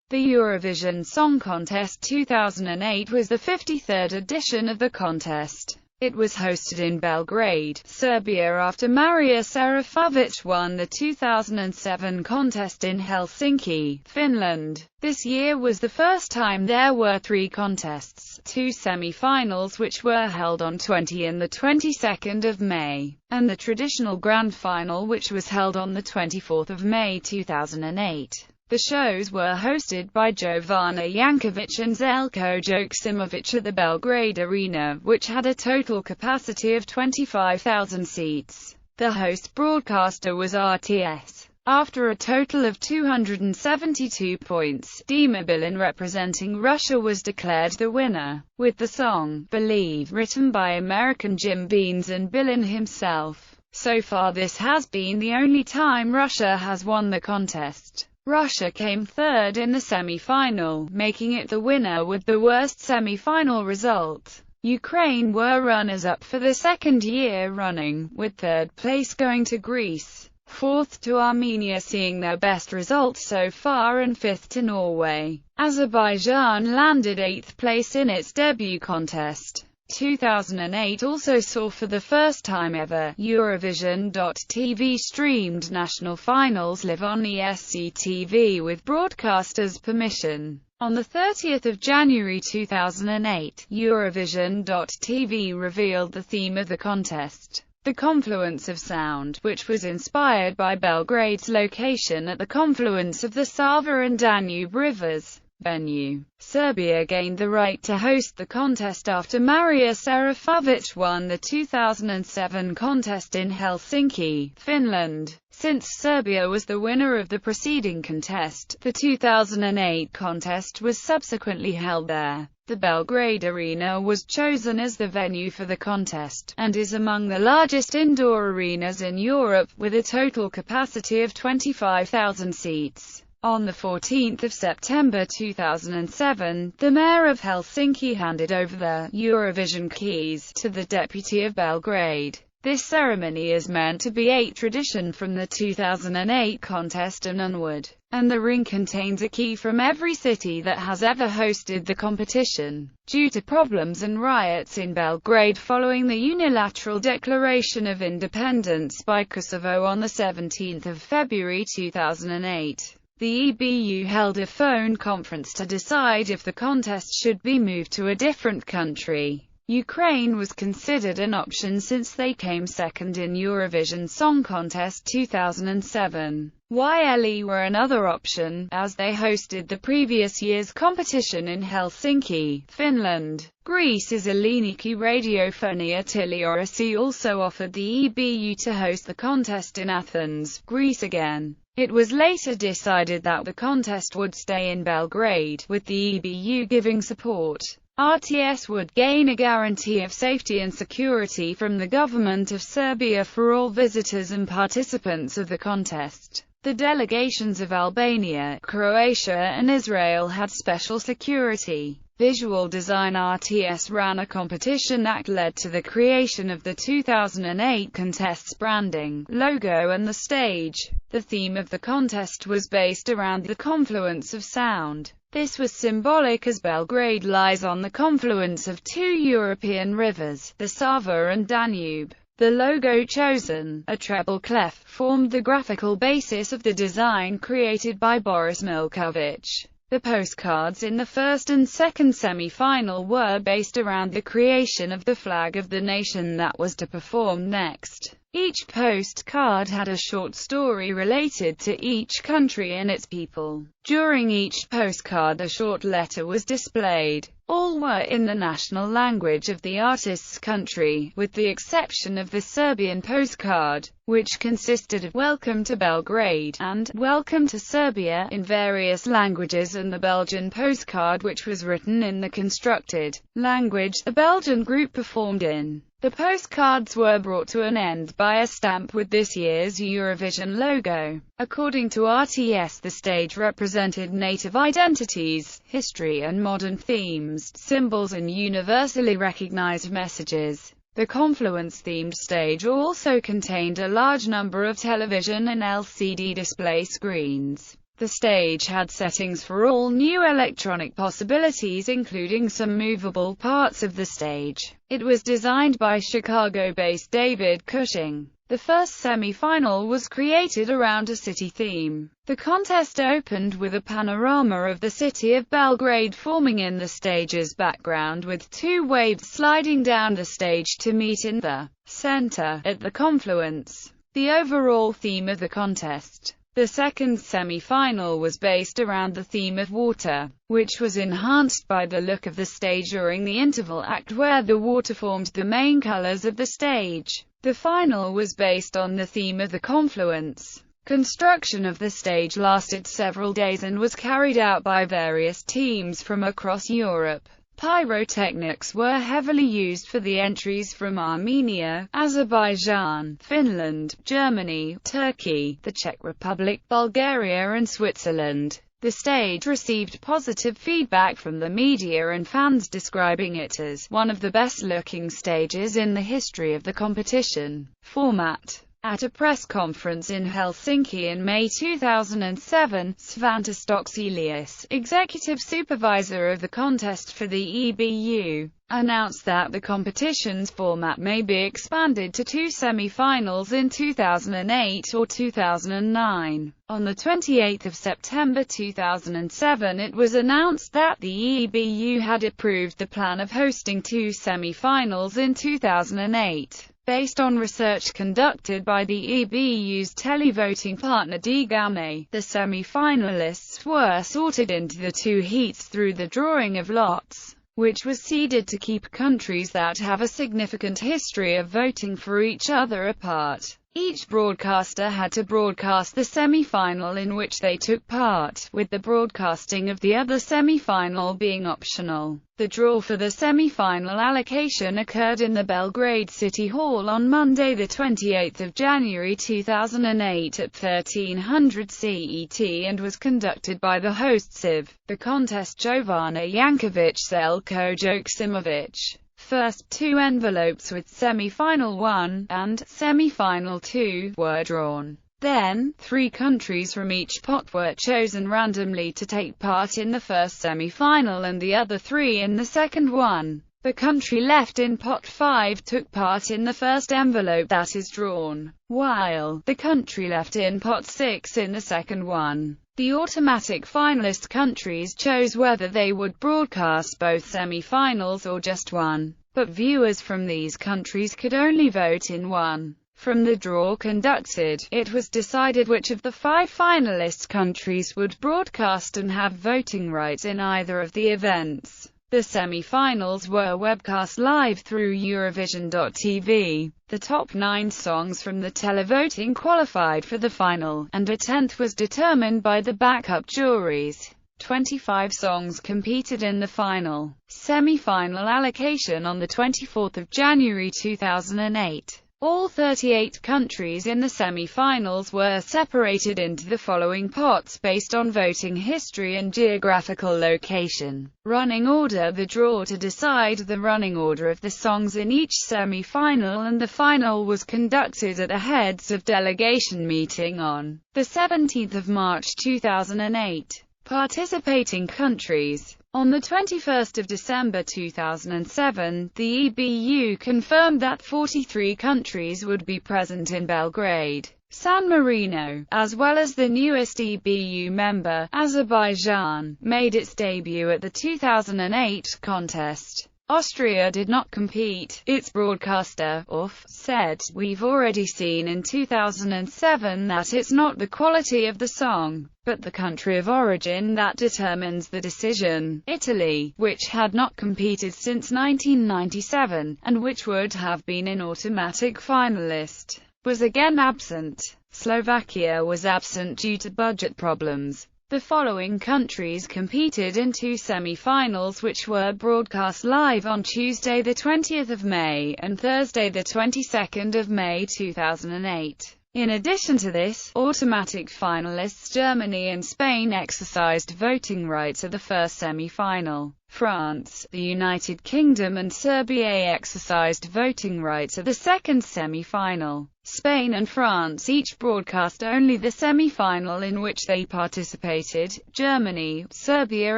The Eurovision Song Contest 2008 was the 53rd edition of the contest. It was hosted in Belgrade, Serbia after Marija Serafović won the 2007 contest in Helsinki, Finland. This year was the first time there were 3 contests, 2 semi-finals which were held on 20 and the 22nd of May, and the traditional grand final which was held on the 24th of May 2008. The shows were hosted by Jovana Janković and Željko Joksimović at the Belgrade Arena, which had a total capacity of 25,000 seats. The host broadcaster was RTS. After a total of 272 points, Dima Bilin representing Russia was declared the winner, with the song "Believe" written by American Jim Beans and Bilin himself. So far this has been the only time Russia has won the contest. Russia came third in the semi-final, making it the winner with the worst semi-final result. Ukraine were runners-up for the second year running, with third place going to Greece, fourth to Armenia seeing their best result so far and fifth to Norway. Azerbaijan landed 8th place in its debut contest. 2008 also saw for the first time ever, Eurovision.tv streamed national finals live on ESC-TV with broadcasters' permission. On the 30th of January 2008, Eurovision.tv revealed the theme of the contest, the confluence of sound, which was inspired by Belgrade's location at the confluence of the Sava and Danube rivers. Venue. Serbia gained the right to host the contest after Marija Serafović won the 2007 contest in Helsinki, Finland. Since Serbia was the winner of the preceding contest, the 2008 contest was subsequently held there. The Belgrade Arena was chosen as the venue for the contest, and is among the largest indoor arenas in Europe, with a total capacity of 25,000 seats. On 14 September 2007, the mayor of Helsinki handed over the Eurovision keys to the deputy of Belgrade. This ceremony is meant to be a tradition from the 2008 contest and onward, and the ring contains a key from every city that has ever hosted the competition. Due to problems and riots in Belgrade following the unilateral declaration of independence by Kosovo on 17 February 2008, the EBU held a phone conference to decide if the contest should be moved to a different country. Ukraine was considered an option since they came second in Eurovision Song Contest 2007. YLE were another option, as they hosted the previous year's competition in Helsinki, Finland. Greece's Elliniki Radiofonia Tiliorasi also offered the EBU to host the contest in Athens, Greece again. It was later decided that the contest would stay in Belgrade, with the EBU giving support. RTS would gain a guarantee of safety and security from the government of Serbia for all visitors and participants of the contest. The delegations of Albania, Croatia and Israel had special security. Visual Design RTS ran a competition that led to the creation of the 2008 contest's branding, logo and the stage. The theme of the contest was based around the confluence of sound. This was symbolic as Belgrade lies on the confluence of 2 European rivers, the Sava and Danube. The logo chosen, a treble clef, formed the graphical basis of the design created by Boris Milković. The postcards in the first and second semi-final were based around the creation of the flag of the nation that was to perform next. Each postcard had a short story related to each country and its people. During each postcard a short letter was displayed. All were in the national language of the artist's country, with the exception of the Serbian postcard, which consisted of "Welcome to Belgrade" and "Welcome to Serbia" in various languages, and the Belgian postcard, which was written in the constructed language the Belgian group performed in. The postcards were brought to an end by a stamp with this year's Eurovision logo. According to RTS, the stage represented native identities, history and modern themes, symbols and universally recognized messages. The confluence-themed stage also contained a large number of television and LCD display screens. The stage had settings for all new electronic possibilities, including some movable parts of the stage. It was designed by Chicago-based David Cushing. The first semi-final was created around a city theme. The contest opened with a panorama of the city of Belgrade forming in the stage's background, with two waves sliding down the stage to meet in the center, at the confluence. The overall theme of the contest. The second semi-final was based around the theme of water, which was enhanced by the look of the stage during the interval act, where the water formed the main colors of the stage. The final was based on the theme of the confluence. Construction of the stage lasted several days and was carried out by various teams from across Europe. Pyrotechnics were heavily used for the entries from Armenia, Azerbaijan, Finland, Germany, Turkey, the Czech Republic, Bulgaria and Switzerland. The stage received positive feedback from the media and fans, describing it as one of the best-looking stages in the history of the competition. Format. At a press conference in Helsinki in May 2007, Svante Stokselius, executive supervisor of the contest for the EBU, announced that the competition's format may be expanded to two semi-finals in 2008 or 2009. On 28 September 2007 it was announced that the EBU had approved the plan of hosting two semi-finals in 2008. Based on research conducted by the EBU's televoting partner DGAME, the semi-finalists were sorted into the two heats through the drawing of lots, which was seeded to keep countries that have a significant history of voting for each other apart. Each broadcaster had to broadcast the semi-final in which they took part, with the broadcasting of the other semi-final being optional. The draw for the semi-final allocation occurred in the Belgrade City Hall on Monday, 28 January 2008 at 1300 CET and was conducted by the hosts of the contest, Jovana Jankovic, Zeljko Joksimovic. First two envelopes with semi-final 1 and semi-final 2 were drawn. Then, 3 countries from each pot were chosen randomly to take part in the first semi-final and the other 3 in the second one. The country left in pot 5 took part in the first envelope that is drawn, while the country left in pot 6 in the second one. The automatic finalist countries chose whether they would broadcast both semi-finals or just one, but viewers from these countries could only vote in one. From the draw conducted, it was decided which of the 5 finalist countries would broadcast and have voting rights in either of the events. The semi-finals were webcast live through Eurovision.tv. The top 9 songs from the televoting qualified for the final, and a 10th was determined by the backup juries. 25 songs competed in the final. Semi-final allocation on 24 January 2008. All 38 countries in the semi-finals were separated into the following pots based on voting history and geographical location. Running order: the draw to decide the running order of the songs in each semi-final and the final was conducted at a heads of delegation meeting on 17 March 2008. Participating countries. On 21 December 2007, the EBU confirmed that 43 countries would be present in Belgrade, San Marino, as well as the newest EBU member, Azerbaijan, made its debut at the 2008 contest. Austria did not compete. Its broadcaster, UF, said, "We've already seen in 2007 that it's not the quality of the song, but the country of origin that determines the decision." Italy, which had not competed since 1997, and which would have been an automatic finalist, was again absent. Slovakia was absent due to budget problems. The following countries competed in 2 semi-finals which were broadcast live on Tuesday 20 May and Thursday 22 May 2008. In addition to this, automatic finalists Germany and Spain exercised voting rights at the first semi-final. France, the United Kingdom and Serbia exercised voting rights at the second semi-final. Spain and France each broadcast only the semi-final in which they participated. Germany, Serbia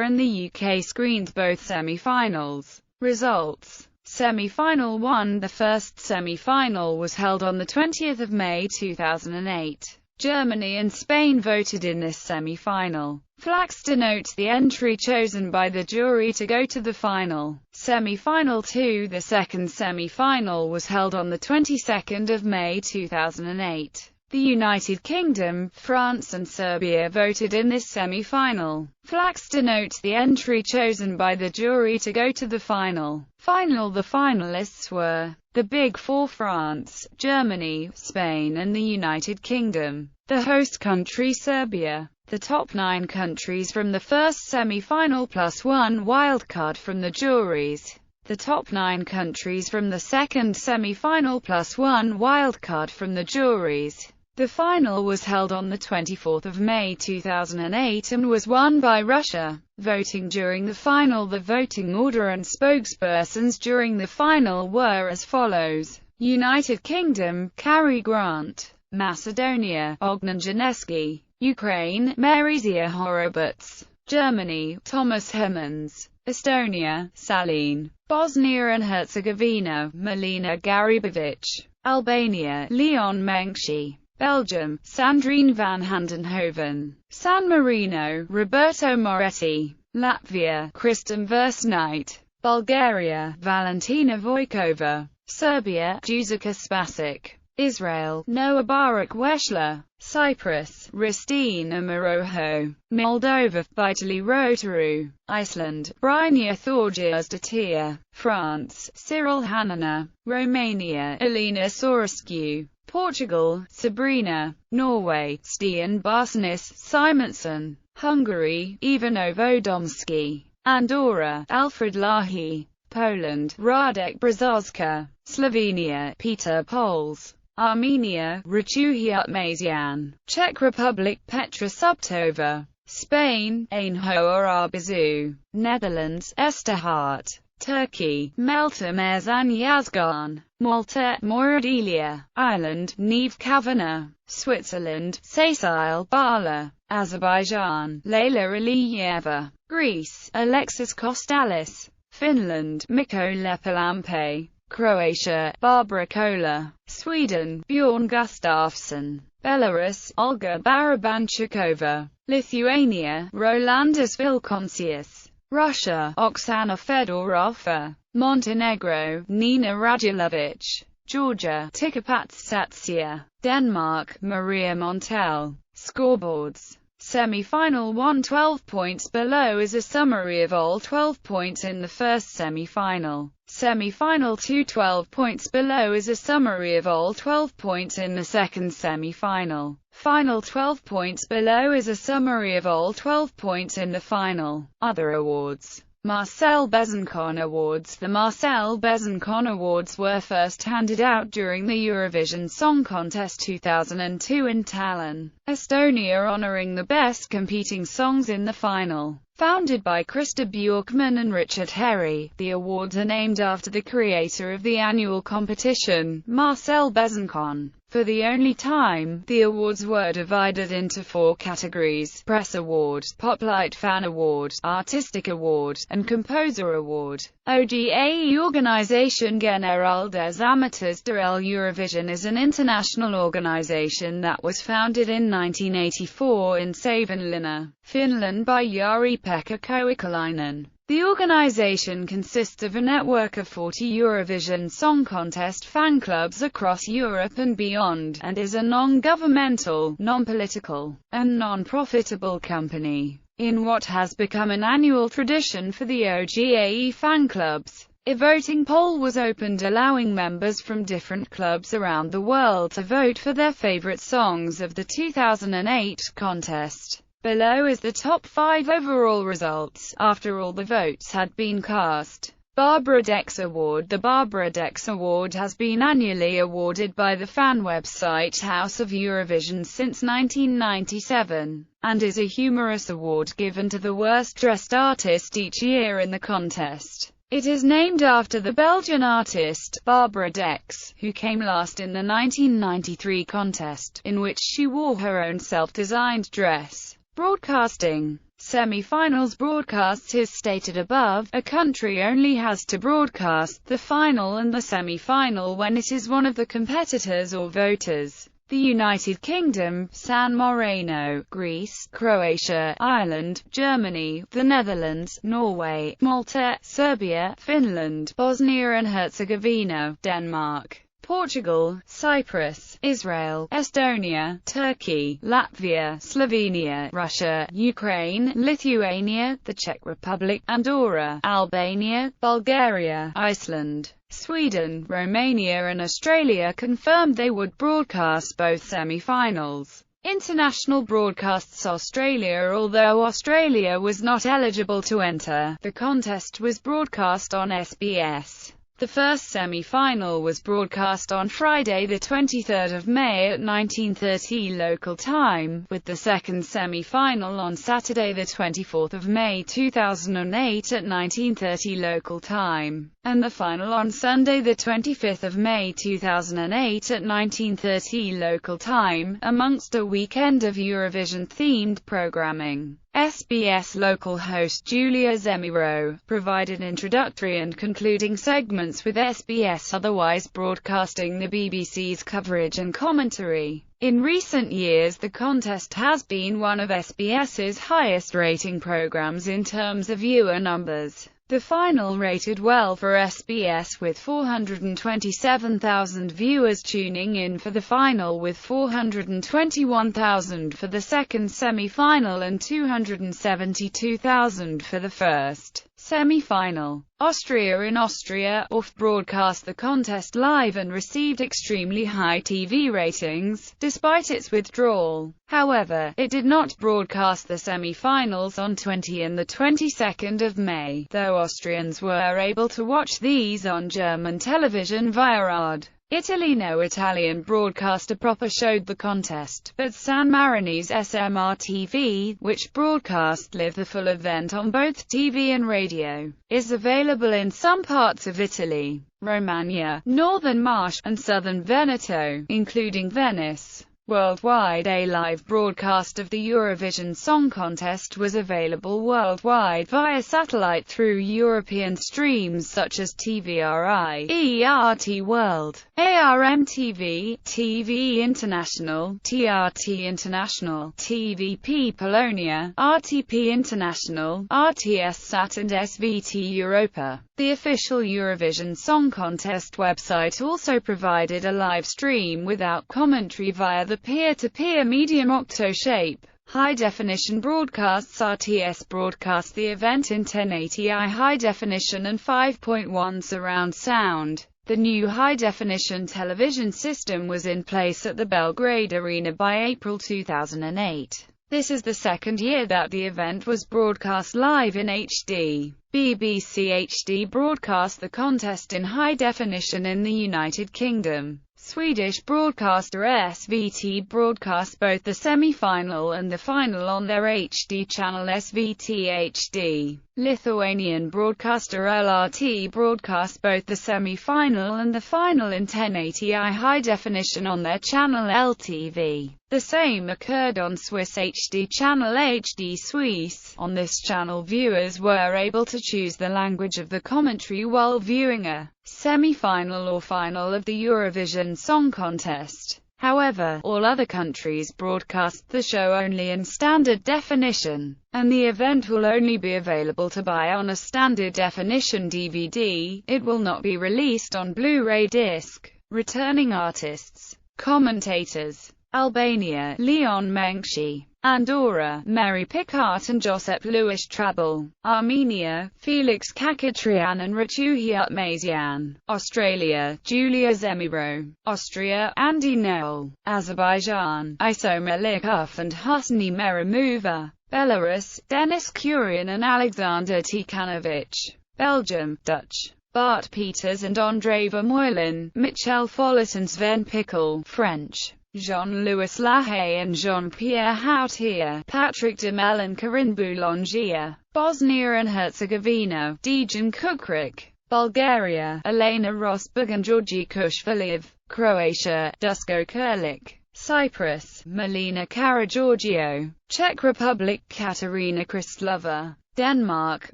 and the UK screened both semi-finals. Results: Semi-final 1. The first semi-final was held on 20 May 2008. Germany and Spain voted in this semi-final. Flags denote the entry chosen by the jury to go to the final. Semi-final 2. The second semi-final was held on 22 May 2008. The United Kingdom, France and Serbia voted in this semi-final. Flags denote the entry chosen by the jury to go to the final. The finalists were the Big Four: France, Germany, Spain and the United Kingdom. The host country Serbia. The top 9 countries from the first semi-final plus 1 wildcard from the juries. The top 9 countries from the second semi-final plus 1 wildcard from the juries. The final was held on 24 May 2008 and was won by Russia. Voting during the final. The voting order and spokespersons during the final were as follows: United Kingdom, Cary Grant; Macedonia, Ognan Janeski; Ukraine, Marysia Horowitz; Germany, Thomas Hermans; Estonia, Saline; Bosnia and Herzegovina, Melina Garibovic; Albania, Leon Menkshi; Belgium, Sandrine van Handenhoven; San Marino, Roberto Moretti; Latvia, Kristen Versnight; Bulgaria, Valentina Vojkova; Serbia, Juzica Spasic; Israel, Noah Barak Weschler; Cyprus, Ristina Moroho; Moldova, Vitaly Rotaru; Iceland, Brynja Thorgjursdottir; France, Cyril Hanana; Romania, Elena Sorescu; Portugal, Sabrina; Norway, Stian Barsanis Simonson; Hungary, Ivano Vodomski; Andorra, Alfred Lahi; Poland, Radek Brzozka; Slovenia, Peter Pols; Armenia, Rachuhi Utmazian; Czech Republic, Petra Subtova; Spain, Ainhoa Arbizu; Netherlands, Esther Hart; Turkey, Meltem Erzan Yazgan; Malta, Morad Elia; Ireland, Neve Kavanagh; Switzerland, Cecile Bala; Azerbaijan, Leila Aliyeva; Greece, Alexis Kostalis; Finland, Mikko Lepolampe; Croatia, Barbara Kola; Sweden, Bjorn Gustafsson; Belarus, Olga Barabanchikova; Lithuania, Rolandas Vilkonsius; Russia, Oksana Fedorova; Montenegro, Nina Radulovic; Georgia, Tikapats Satsia; Denmark, Maria Montel. Scoreboards. Semi-final 1. 12 points below is a summary of all 12 points in the first semi-final. Semi-final 2. 12 points below is a summary of all 12 points in the second semi-final. Final 12 points below is a summary of all 12 points in the final. Other awards. Marcel Bezenkon Awards. The Marcel Bezenkon Awards were first handed out during the Eurovision Song Contest 2002 in Tallinn, Estonia, honoring the best competing songs in the final. Founded by Krista Bjorkman and Richard Herry, the awards are named after the creator of the annual competition, Marcel Bezenkon. For the only time, the awards were divided into 4 categories: Press Award, Poplight Fan Award, Artistic Award, and Composer Award. OGAE Organisation General des Amateurs de l'Eurovision is an international organization that was founded in 1984 in Savonlinna, Finland by Jari-Pekka Koikkalainen. The organization consists of a network of 40 Eurovision Song Contest fan clubs across Europe and beyond, and is a non-governmental, non-political, and non-profitable company. In what has become an annual tradition for the OGAE fan clubs, a voting poll was opened allowing members from different clubs around the world to vote for their favorite songs of the 2008 contest. Below is the top 5 overall results, after all the votes had been cast. Barbara Dex Award. The Barbara Dex Award has been annually awarded by the fan website House of Eurovision since 1997, and is a humorous award given to the worst-dressed artist each year in the contest. It is named after the Belgian artist, Barbara Dex, who came last in the 1993 contest, in which she wore her own self-designed dress. Broadcasting. Semi-finals broadcasts. As stated above, a country only has to broadcast the final and the semi-final when it is one of the competitors or voters. The United Kingdom, San Marino, Greece, Croatia, Ireland, Germany, the Netherlands, Norway, Malta, Serbia, Finland, Bosnia and Herzegovina, Denmark, Portugal, Cyprus, Israel, Estonia, Turkey, Latvia, Slovenia, Russia, Ukraine, Lithuania, the Czech Republic, Andorra, Albania, Bulgaria, Iceland, Sweden, Romania and Australia confirmed they would broadcast both semi-finals. International broadcasts. Australia. Although Australia was not eligible to enter, the contest was broadcast on SBS. The first semi-final was broadcast on Friday the 23rd of May at 19:30 local time, with the second semi-final on Saturday the 24th of May 2008 at 19:30 local time, and the final on Sunday the 25th of May 2008 at 19:30 local time, amongst a weekend of Eurovision-themed programming. SBS local host Julia Zemiro provided introductory and concluding segments, with SBS otherwise broadcasting the BBC's coverage and commentary. In recent years, the contest has been one of SBS's highest-rating programs in terms of viewer numbers. The final rated well for SBS, with 427,000 viewers tuning in for the final, with 421,000 for the second semi-final and 272,000 for the first semi-final. Austria. In Austria, ORF broadcast the contest live and received extremely high TV ratings, despite its withdrawal. However, it did not broadcast the semi-finals on 20 and the 22nd of May, though Austrians were able to watch these on German television via RAD. Italy. No Italian broadcaster proper showed the contest, but San Marino's SMR-TV, which broadcast live the full event on both TV and radio, is available in some parts of Italy, Romagna, northern Marche, and southern Veneto, including Venice. Worldwide. A live broadcast of the Eurovision Song Contest was available worldwide via satellite through European streams such as TVRI, ERT World, ARM-TV, TV International, TRT International, TVP Polonia, RTP International, RTS Sat and SVT Europa. The official Eurovision Song Contest website also provided a live stream without commentary via the peer-to-peer medium Octoshape. High-definition broadcasts. RTS broadcast the event in 1080i high-definition and 5.1 surround sound. The new high-definition television system was in place at the Belgrade Arena by April 2008. This is the second year that the event was broadcast live in HD. BBC HD broadcast the contest in high definition in the United Kingdom. Swedish broadcaster SVT broadcast both the semi-final and the final on their HD channel SVT HD. Lithuanian broadcaster LRT broadcast both the semi-final and the final in 1080i high definition on their channel LTV. The same occurred on Swiss HD channel HD Suisse. On this channel, viewers were able to choose the language of the commentary while viewing a semi-final or final of the Eurovision Song Contest. However, all other countries broadcast the show only in standard definition, and the event will only be available to buy on a standard definition DVD. It will not be released on Blu-ray disc. Returning artists. Commentators. Albania, Leon Menkshi. Andorra, Mary Picard and Josep Luis Trabal. Armenia, Felix Kakatrian and Ratuhi Utmazian. Australia, Julia Zemiro. Austria, Andy Noel. Azerbaijan, Iso Melikov and Husni Merimova. Belarus, Denis Kurian and Alexander Tikhanovich. Belgium, Dutch, Bart Peters and André Vermeulen, Michel Follet and Sven Pickel, French, Jean-Louis Lahaye and Jean-Pierre Hautier, Patrick Demel and Corinne Boulanger, Bosnia and Herzegovina, Dejan Kukric, Bulgaria, Elena Rosberg and Georgi Kushvaliv, Croatia, Dusko Kurlik, Cyprus, Melina Karagiorgio, Czech Republic, Katarina Kristlova, Denmark,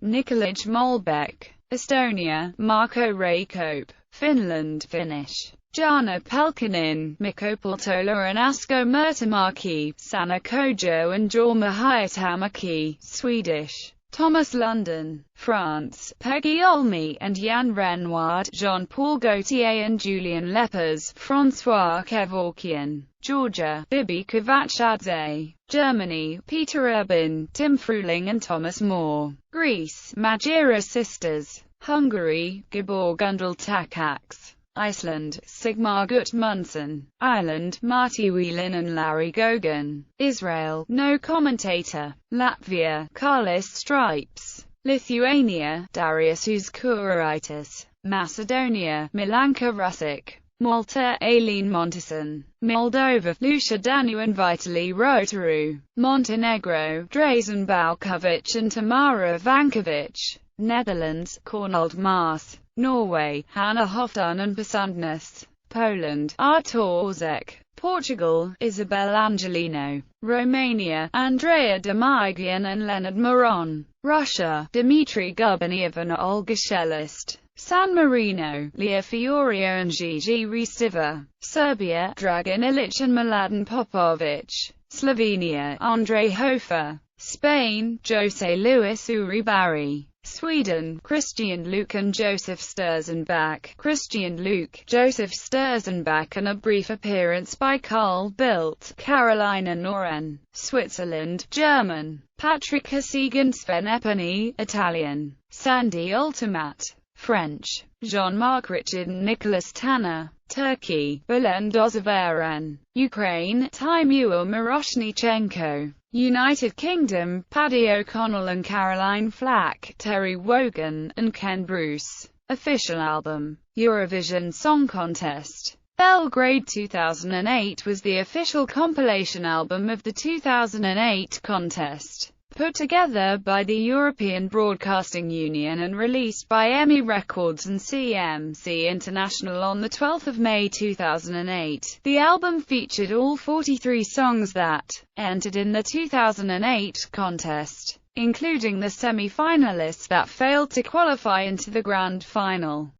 Nikola Molbek, Estonia, Marko Raikope, Finland, Finnish, Jana Pelkinen, Mikko Peltola and Asko Murtamaki, Sanna Kojo and Jorma Hietamäki, Swedish, Thomas London, France, Peggy Olmi and Jan Renoir, Jean-Paul Gaultier and Julien Lepers, François Kevorkian, Georgia, Bibi Kavachadze, Germany, Peter Urban, Tim Fruling and Thomas Moore, Greece, Majira Sisters, Hungary, Gabor Gundel Takacs, Iceland, Sigmar Gudmundsson, Ireland, Marty Whelan and Larry Gogan, Israel, no commentator, Latvia, Carlis Stripes, Lithuania, Darius Uzkuraitis, Macedonia, Milanka Rusic, Malta, Aileen Montesson, Moldova, Lucia Danu and Vitaly Rotaru, Montenegro, Drazen Baukovic and Tamara Vankovic, Netherlands, Cornold Maas, Norway, Hannah Hofdun and Pasundness, Poland, Artur Orzek, Portugal, Isabel Angelino, Romania, Andrea Demigian and Leonard Moron, Russia, Dmitry Gubaniev and Olga Shelist, San Marino, Leah Fiorio and Gigi Ristiva, Serbia, Dragan Ilic and Mladen Popovic, Slovenia, Andrei Hofer, Spain, Jose Luis Uribarri, Sweden, Christian Luke and Joseph Sturzenbach, Christian Luke, Joseph Sturzenbach and a brief appearance by Carl Bildt, Carolina Noren, Switzerland, German, Patrick Hasegan, Sven Epony, Italian, Sandy Ultimat, French, Jean-Marc Richard and Nicholas Tanner, Turkey, Belen Dozavaren, Ukraine, Timur Miroshnichenko, United Kingdom, Paddy O'Connell and Caroline Flack, Terry Wogan, and Ken Bruce. Official album, Eurovision Song Contest. Belgrade 2008 was the official compilation album of the 2008 contest, put together by the European Broadcasting Union and released by EMI Records and CMC International on 12 May 2008. The album featured all 43 songs that entered in the 2008 contest, including the semi-finalists that failed to qualify into the grand final.